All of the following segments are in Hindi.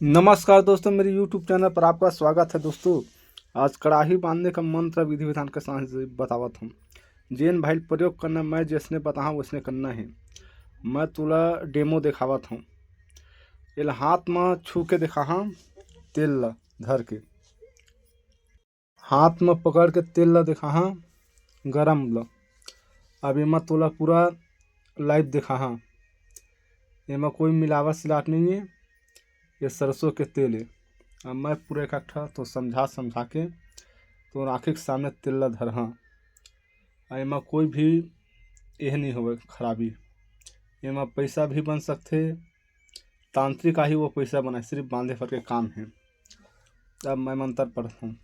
नमस्कार दोस्तों, मेरे YouTube चैनल पर आपका स्वागत है। दोस्तों, आज कड़ाही बांधने का मंत्र विधि विधान के साथ बतावत हूँ। जेन भाई प्रयोग करना, मैं जैसने बताऊँ वैसने करना है। मैं तुला डेमो दिखावत हूँ। ये हाथ में छू के दिखा, हाँ, तेल ला धर के हाथ में पकड़ के तेल ला दिखा, हाँ, गरम ला। अब ये तुला पूरा लाइव दिखा, हाँ, ये कोई मिलावट सिलावट नहीं है। ये सरसों के तेल है। अब मैं पूरा इकट्ठा तो समझा के तो आँखी के सामने तेल ला धर, हाँ। एमा कोई भी यह नहीं हो खराबी। एमा पैसा भी बन सकते, तांत्रिक ही वो पैसा बनाए, सिर्फ बांधे भर के काम है। अब मैं मंत्र पढ़ता हूँ।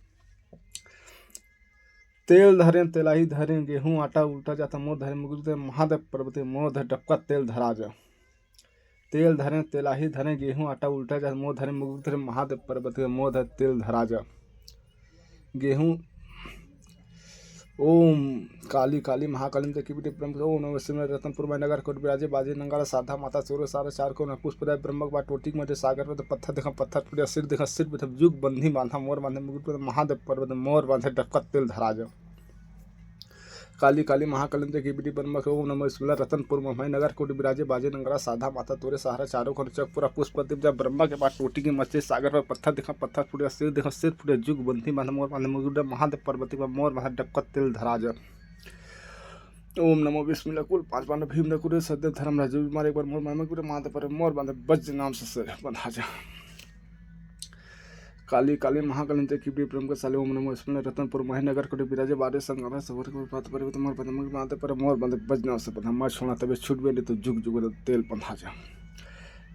तेल धरें तेलाही धरें, गेहूँ आटा उल्टा जाता मोर धरे मुगुर महादेव पर्वते मोर धर डबका तेल धरा जा। तेल धरें तेलाही धरें, गेहूँ आटा उल्टा जा मोर धरे मुगुर धरे महादेव पर्वते मोर धर तेल धरा जा। गेहूँ ओम काली काली महाकाली की बेटी ब्रह्म ओम नमः शिवाय रतनपुर में नगर कोट विराजे बाजे नंगारा साधा माता सूर्य सारा चार को न पुष्प ब्रह्म बा टोटी में सागर में पत्थर देखा पत्थर पूरा सिर देखा सिर पे जुग बंधी बांधा मोर बांधे मुकुट महादेव पर्वत मोर बांधे डबका तेल धरा जा। काली काली महाकाली की बेटी ब्रह्म ओम नमः शिवाय रतनपुर में नगर कोट विराजे बाजे नंगारा साधा माता तोरे सहारा चारों को चक पूरा पुष्प जब ब्रह्मा के बाद टोटी की मछली सागर पर पत्थर देखा पत्थर पूरा सिर देखा सिर पूरे जुग बंधी बांधा मोर बांधे मुकुट महादेव पर्वती पर मोर बांधे डबका तेल धरा जा। ओम नमो विस्मिल्लाह कुल पांच पांडव भीम नकुरे सद्य धर्म राजू मारे एक बार मोर मामे पूरे माथे पर मोर बांधे बज नाम से सर बंधा जा। काली काली महाकाली की भी प्रेम के साले ओम नमो विस्मिल्लाह रतनपुर महानगर कोटे विराजे बारे संगम सवर के पात पर मोर बंधे माथे पर मोर बांधे बज नाम से बंधा मर छोड़ा तबे छूट बे तो जुग जुग तेल बंधा जा।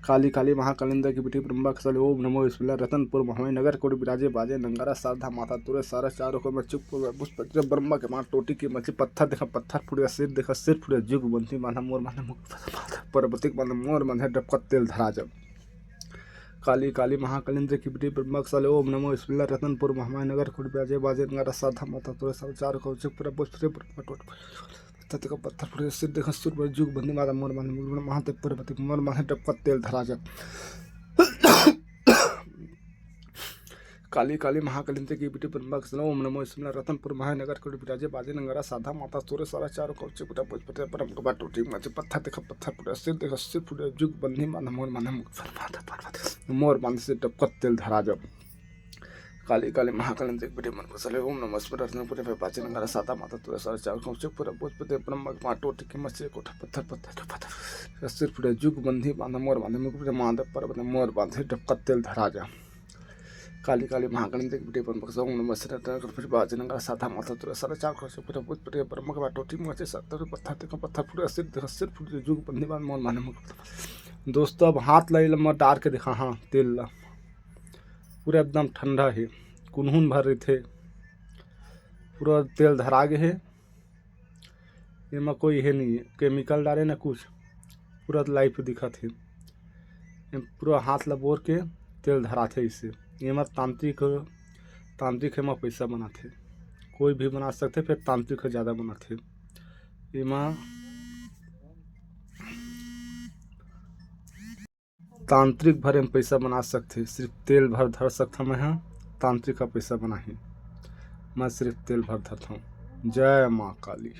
काली काली महाकालिंदा की बेटी ब्रह्मा खसल ओम नमो विस्मिल्लाह रतनपुर महावी नगर कोट विराजे बाजे नंगारा साधा माता तुरे सारा चारों को मैं चुप पुष्प ब्रह्मा के मां टोटी की मछली पत्थर देखा पत्थर फुड़िया सिर देखा सिर फुड़िया जुग बंधी बांधा मोर बांधे मुख पर्वतिक बांधा मोर बांधे डबका तेल धरा जब। काली काली महाकालिंदा की बेटी ब्रह्मा खसल ओम नमो विस्मिल्लाह रतनपुर महावी नगर कोट विराजे बाजे नंगारा साधा माता तुरे सारा चारों को चुप पुष्प तत्व का पत्थर फुटे सिर देखा सुर पर जुग बंदी माता मोर बांधे मुकुट महादेव पर्वती मोर बांधे डबका तेल धरा जा। काली काली महाकाली की बेटी ब्रह्मा ओम नमो विस्मिल्लाह रतनपुर महानगर कोट विराजे बाजे नंगारा साधा माता सूर्य सारा चारों को चिपटा पुष्पते परम का टोटी मचे पत्थर देखा पत्थर फुटे सिर देखा सिर फुटे जुग बंदी माता मोर बांधे मुकुट पर्वती मोर बांधे से डबका तेल धरा जा। काली काली महाकाली बेटी मन फसले ओम नमः शिवाय रत्नपुर में पाचे नंगारा साधा माता तुरे सारा चार को चुप पूरा पुष्पते ब्रह्म के पाट टोटी के मछली कोठा पत्थर पत्थर पत्थर सिर फुटे जुग बंधी बांधा मोर बांधे मुकुट महादेव पर्वत मोर बांधे डबका तेल धरा जा। काली काली महाकाली बेटी मन फसले ओम नमः शिवाय रत्नपुर में पाचे नंगारा साधा माता तुरे सारा चार को चुप पूरा पुष्पते ब्रह्म के पाट टोटी में मछली सत्तर पत्थर देखा पत्थर फुटे सिर फुटे जुग बंधी बांधा मोर बांधे मुकुट। दोस्तों, अब हाथ लाई लम्बा डार के दिखा, हाँ, तेल ला पूरा एकदम ठंडा है, कुनहुन भर रहे थे, पूरा तेल धरा गए है। इनमें कोई है नहीं है, केमिकल डाले ना कुछ, पूरा लाइफ दिखा थे। पूरा हाथ लबोर के तेल धरा थे। इससे ये तांत्रिक एमा पैसा बनाते, कोई भी बना सकते, फिर तांत्रिक ज़्यादा बनाते। एमा तांत्रिक भर में पैसा बना सकते, सिर्फ तेल भर धर सकता। मैं हाँ तांत्रिक का पैसा बना ही, मैं सिर्फ तेल भर धरता हूँ। जय माँ काली।